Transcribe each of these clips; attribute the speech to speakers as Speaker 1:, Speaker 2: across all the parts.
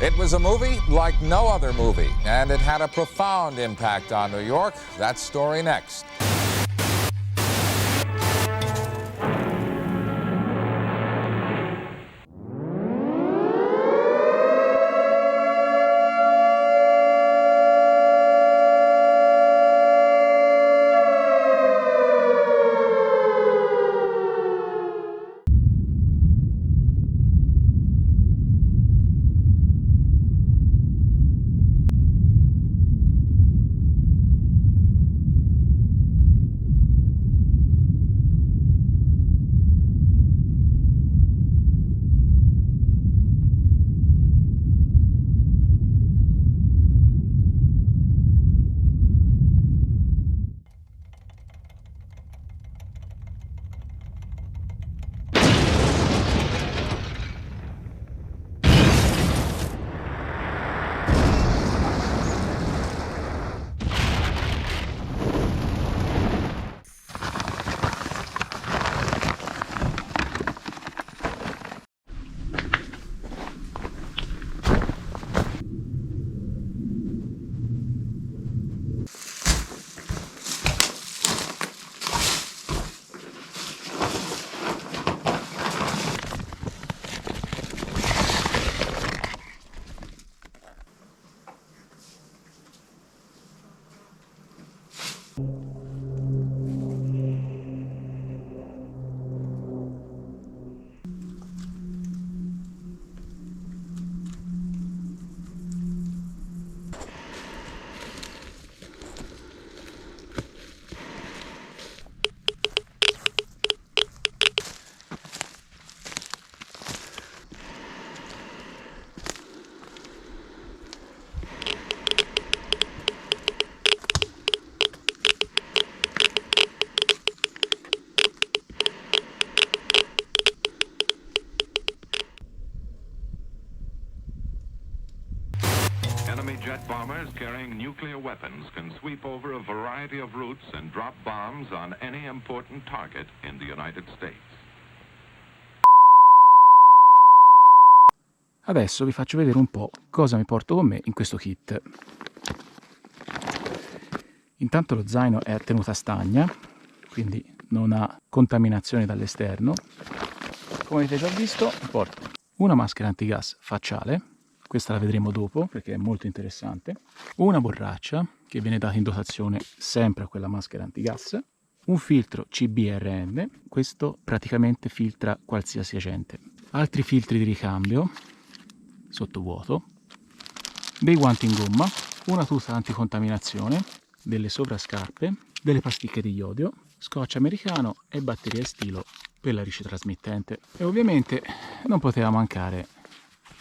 Speaker 1: It was a movie like no other movie, and it had a profound impact on New York. That story next.
Speaker 2: Enemy jet bombers carrying nuclear weapons can sweep over a variety of routes and drop bombs on any important target in the United States.
Speaker 3: Adesso vi faccio vedere un po' cosa mi porto con me in questo kit. Intanto lo zaino è a tenuta stagna, quindi non ha contaminazione dall'esterno. Come avete già visto, porto una maschera antigas facciale, questa la vedremo dopo perché è molto interessante, una borraccia che viene data in dotazione sempre a quella maschera antigas, un filtro CBRN, questo praticamente filtra qualsiasi agente, altri filtri di ricambio sottovuoto, dei guanti in gomma, una tuta anticontaminazione, delle sovrascarpe, delle pasticche di iodio, scotch americano e batteria stilo per la ricetrasmittente. E ovviamente non poteva mancare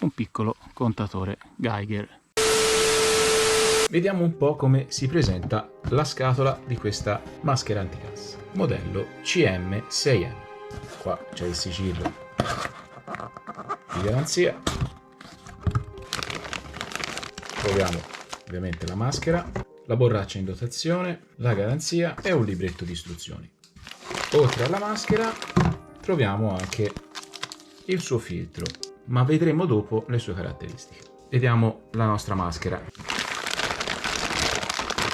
Speaker 3: un piccolo contatore Geiger. Vediamo un po' come si presenta la scatola di questa maschera antigas, modello CM6M. Qua c'è il sigillo di garanzia. Troviamo ovviamente la maschera, la borraccia in dotazione, la garanzia e un libretto di istruzioni. Oltre alla maschera troviamo anche il suo filtro, ma vedremo dopo le sue caratteristiche. Vediamo la nostra maschera.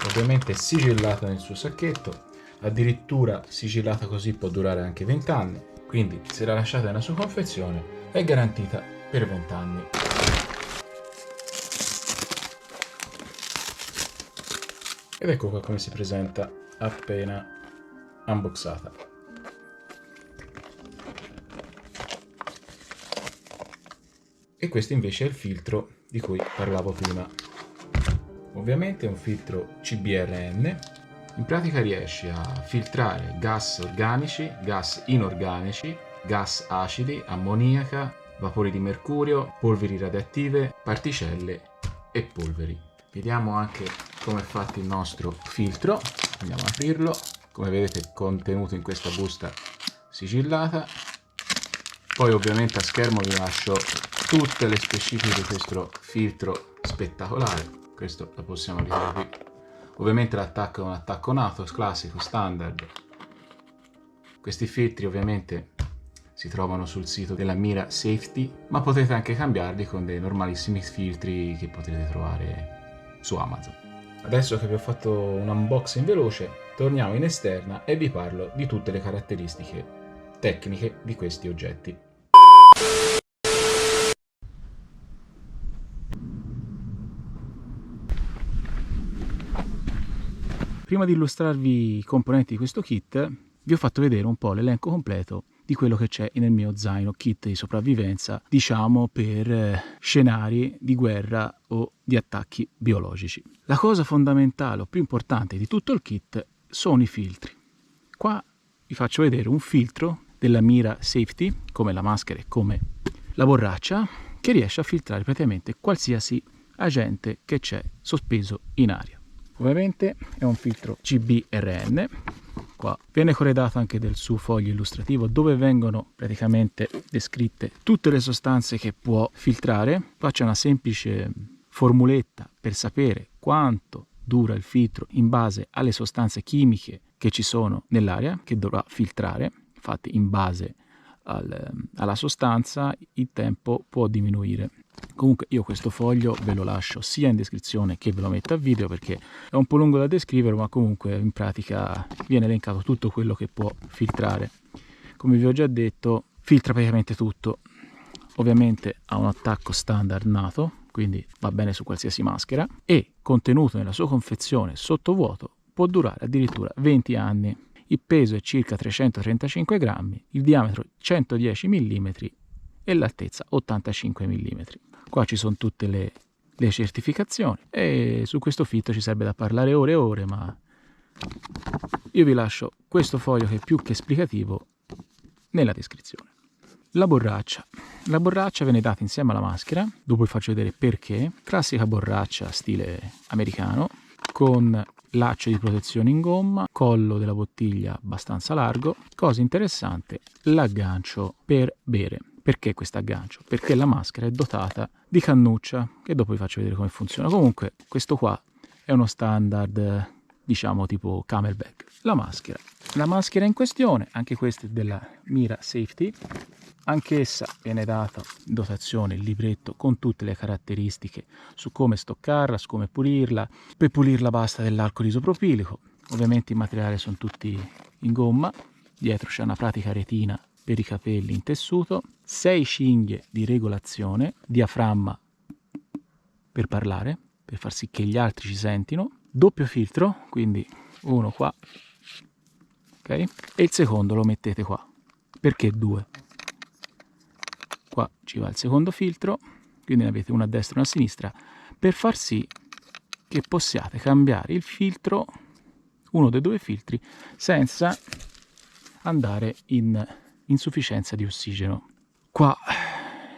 Speaker 3: Ovviamente sigillata nel suo sacchetto, addirittura sigillata così può durare anche 20 anni, quindi se la lasciate nella sua confezione è garantita per 20 anni. Ed ecco qua come si presenta appena unboxata. E questo invece è il filtro di cui parlavo prima. Ovviamente è un filtro CBRN, in pratica riesce a filtrare gas organici, gas inorganici, gas acidi, ammoniaca, vapori di mercurio, polveri radioattive, particelle e polveri. Vediamo anche come è fatto il nostro filtro, andiamo ad aprirlo, come vedete è contenuto in questa busta sigillata. Poi ovviamente a schermo vi lascio tutte le specifiche di questo filtro spettacolare, questo lo possiamo vedere qui. Ovviamente l'attacco è un attacco NATO, classico, standard. Questi filtri ovviamente si trovano sul sito della Mira Safety, ma potete anche cambiarli con dei normalissimi filtri che potrete trovare su Amazon. Adesso che vi ho fatto un unboxing veloce, torniamo in esterna e vi parlo di tutte le caratteristiche tecniche di questi oggetti. Prima di illustrarvi i componenti di questo kit, vi ho fatto vedere un po' l'elenco completo di quello che c'è nel mio zaino kit di sopravvivenza, diciamo per scenari di guerra o di attacchi biologici. La cosa fondamentale o più importante di tutto il kit sono i filtri. Qua vi faccio vedere un filtro della Mira Safety, come la maschera e come la borraccia, che riesce a filtrare praticamente qualsiasi agente che c'è sospeso in aria. Ovviamente è un filtro CBRN, qua viene corredato anche del suo foglio illustrativo dove vengono praticamente descritte tutte le sostanze che può filtrare. Qua c'è una semplice formuletta per sapere quanto dura il filtro in base alle sostanze chimiche che ci sono nell'aria che dovrà filtrare. Infatti in base alla sostanza il tempo può diminuire. Comunque io questo foglio ve lo lascio sia in descrizione che ve lo metto a video perché è un po' lungo da descrivere, ma comunque in pratica viene elencato tutto quello che può filtrare. Come vi ho già detto, filtra praticamente tutto. Ovviamente ha un attacco standard nato, quindi va bene su qualsiasi maschera, e contenuto nella sua confezione sottovuoto può durare addirittura 20 anni. Il peso è circa 335 grammi, il diametro 110 mm e l'altezza 85 mm. Qua ci sono tutte le certificazioni e su questo filtro ci sarebbe da parlare ore e ore, ma io vi lascio questo foglio che è più che esplicativo nella descrizione. La borraccia. La borraccia viene data insieme alla maschera, dopo vi faccio vedere perché. Classica borraccia stile americano, con laccio di protezione in gomma, collo della bottiglia abbastanza largo. Cosa interessante, l'aggancio per bere. Perché questo aggancio? Perché la maschera è dotata di cannuccia, che dopo vi faccio vedere come funziona. Comunque questo qua è uno standard, diciamo tipo camelback. La maschera in questione, anche questa è della Mira Safety, anch'essa viene data in dotazione il libretto con tutte le caratteristiche su come stoccarla, su come pulirla. Per pulirla basta dell'alcol isopropilico, ovviamente i materiali sono tutti in gomma, dietro c'è una pratica retina per i capelli in tessuto, 6 cinghie di regolazione, diaframma per parlare, per far sì che gli altri ci sentino, doppio filtro, quindi uno qua, ok? E il secondo lo mettete qua. Perché due? Qua ci va il secondo filtro, quindi ne avete uno a destra e uno a sinistra, per far sì che possiate cambiare il filtro, uno dei due filtri, senza andare in insufficienza di ossigeno. Qua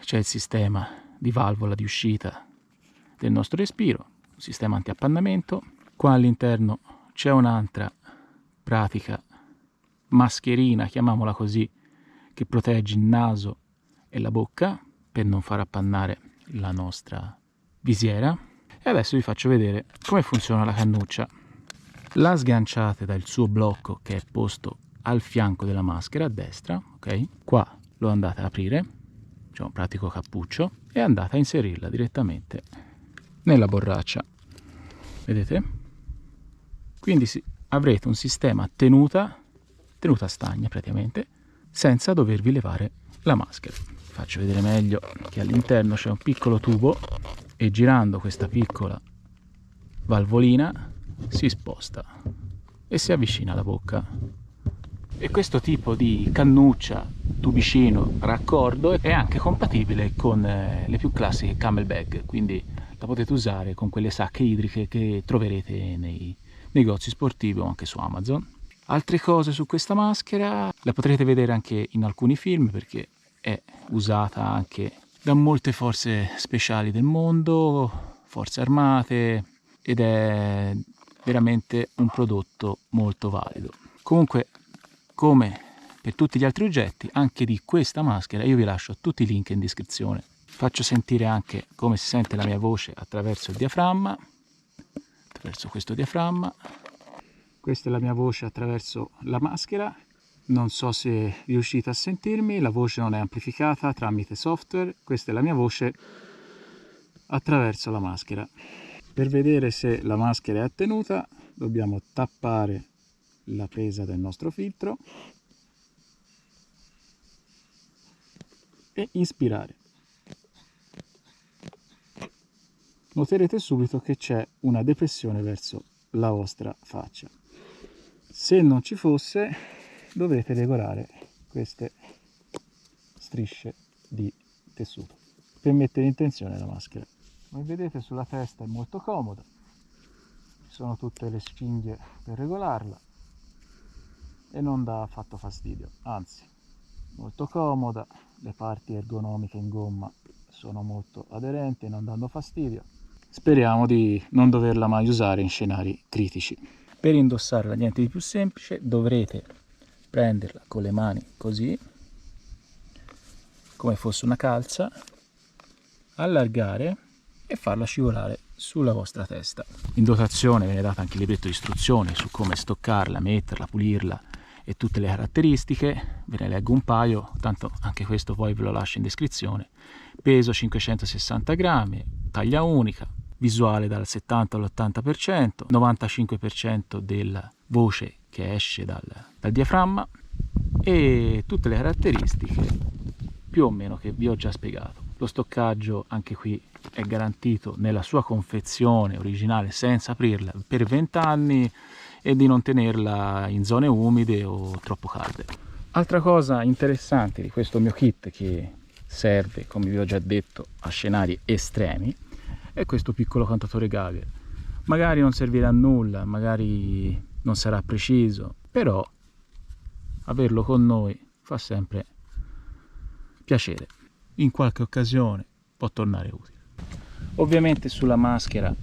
Speaker 3: c'è il sistema di valvola di uscita del nostro respiro, un sistema antiappannamento. Qua all'interno c'è un'altra pratica mascherina, chiamiamola così, che protegge il naso e la bocca per non far appannare la nostra visiera. E adesso vi faccio vedere come funziona la cannuccia. La sganciate dal suo blocco che è posto al fianco della maschera a destra, ok? Qua lo andate ad aprire, c'è un pratico cappuccio, e andate a inserirla direttamente nella borraccia. Vedete? Quindi avrete un sistema tenuta stagna praticamente, senza dovervi levare la maschera. Faccio vedere meglio che all'interno c'è un piccolo tubo e girando questa piccola valvolina si sposta e si avvicina alla bocca. E questo tipo di cannuccia, tubicino, raccordo è anche compatibile con le più classiche camelback, quindi la potete usare con quelle sacche idriche che troverete nei negozi sportivi o anche su Amazon. Altre cose su questa maschera la potrete vedere anche in alcuni film perché è usata anche da molte forze speciali del mondo, forze armate, ed è veramente un prodotto molto valido. Comunque, come per tutti gli altri oggetti, anche di questa maschera io vi lascio tutti i link in descrizione. Faccio sentire anche come si sente la mia voce attraverso il diaframma, attraverso questo diaframma. Questa è la mia voce attraverso la maschera Non so se riuscite a sentirmi, la voce non è amplificata tramite software, questa è la mia voce attraverso la maschera. Per vedere se la maschera è attenuta dobbiamo tappare la presa del nostro filtro e inspirare. Noterete subito che c'è una depressione verso la vostra faccia. Se non ci fosse, dovete decorare queste strisce di tessuto per mettere in tensione la maschera. Come vedete, sulla testa è molto comoda, ci sono tutte le cinghie per regolarla e non dà affatto fastidio, anzi molto comoda, le parti ergonomiche in gomma sono molto aderenti, non danno fastidio. Speriamo di non doverla mai usare in scenari critici. Per indossarla niente di più semplice, dovrete prenderla con le mani così, come fosse una calza, allargare e farla scivolare sulla vostra testa. In dotazione viene data anche il libretto di istruzioni su come stoccarla, metterla, pulirla e tutte le caratteristiche. Ve ne leggo un paio, tanto anche questo poi ve lo lascio in descrizione. Peso 560 grammi, taglia unica, visuale dal 70 all'80%, 95% della voce che esce dal diaframma e tutte le caratteristiche più o meno che vi ho già spiegato. Lo stoccaggio anche qui è garantito nella sua confezione originale senza aprirla per 20 anni e di non tenerla in zone umide o troppo calde. Altra cosa interessante di questo mio kit, che serve, come vi ho già detto, a scenari estremi, è questo piccolo contatore Geiger. Magari non servirà a nulla, magari non sarà preciso, però averlo con noi fa sempre piacere. In qualche occasione può tornare utile. Ovviamente sulla maschera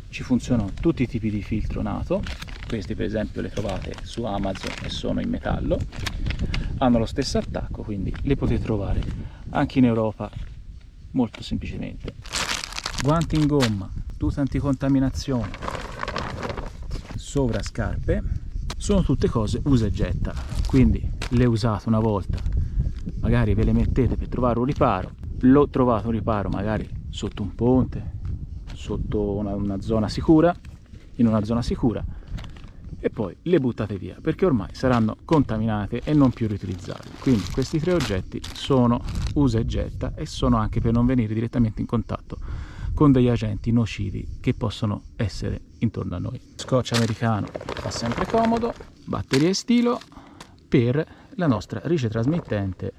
Speaker 3: ci funzionano tutti i tipi di filtro NATO. Questi per esempio le trovate su Amazon e sono in metallo, hanno lo stesso attacco, quindi le potete trovare anche in Europa molto semplicemente. Guanti in gomma, tuta anticontaminazione, sovrascarpe, sono tutte cose usa e getta, quindi le usate una volta, magari ve le mettete per trovare un riparo, lo trovate un riparo magari sotto un ponte, sotto una zona sicura, in una zona sicura, e poi le buttate via perché ormai saranno contaminate e non più riutilizzabili. Quindi questi tre oggetti sono usa e getta e sono anche per non venire direttamente in contatto con degli agenti nocivi che possono essere intorno a noi. Scotch americano fa sempre comodo, batteria e stilo per la nostra rice trasmittente,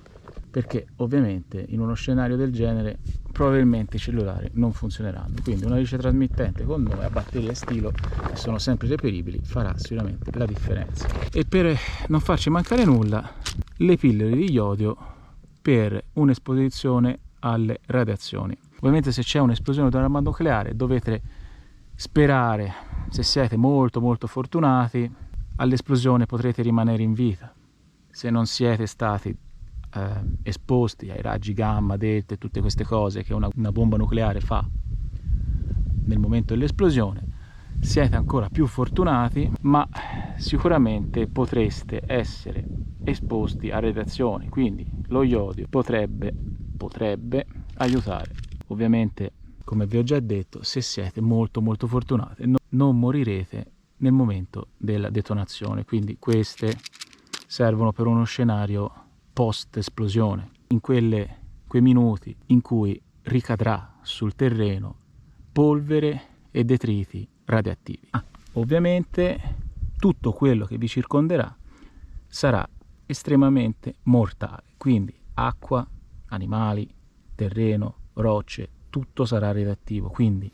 Speaker 3: perché ovviamente in uno scenario del genere probabilmente i cellulari non funzioneranno, quindi una rice trasmittente con noi a batteria e stilo, che sono sempre reperibili, farà sicuramente la differenza. E per non farci mancare nulla, le pillole di iodio per un'esposizione alle radiazioni. Ovviamente se c'è un'esplosione di un'arma nucleare dovete sperare, se siete molto fortunati, all'esplosione potrete rimanere in vita. Se non siete stati esposti ai raggi gamma, delta e tutte queste cose che una bomba nucleare fa nel momento dell'esplosione, siete ancora più fortunati, ma sicuramente potreste essere esposti a radiazioni, quindi lo iodio potrebbe aiutare. Ovviamente, come vi ho già detto, se siete molto fortunati non morirete nel momento della detonazione, quindi queste servono per uno scenario post esplosione, in quei minuti in cui ricadrà sul terreno polvere e detriti radioattivi. Ovviamente tutto quello che vi circonderà sarà estremamente mortale, quindi acqua, animali, terreno, rocce, tutto sarà radioattivo, quindi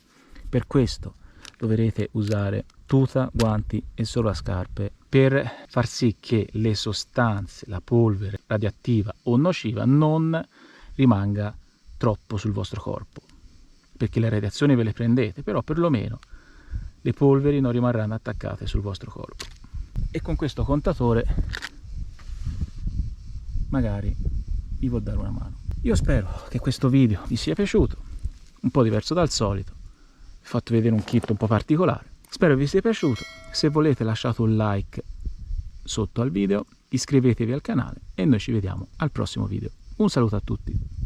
Speaker 3: per questo dovrete usare tuta, guanti e sovrascarpe per far sì che le sostanze, la polvere radioattiva o nociva non rimanga troppo sul vostro corpo, perché le radiazioni ve le prendete, però perlomeno le polveri non rimarranno attaccate sul vostro corpo. E con questo contatore magari vi può dare una mano. Io spero che questo video vi sia piaciuto, un po' diverso dal solito, vi ho fatto vedere un kit un po' particolare. Spero vi sia piaciuto. Se volete lasciate un like sotto al video, iscrivetevi al canale e noi ci vediamo al prossimo video. Un saluto a tutti.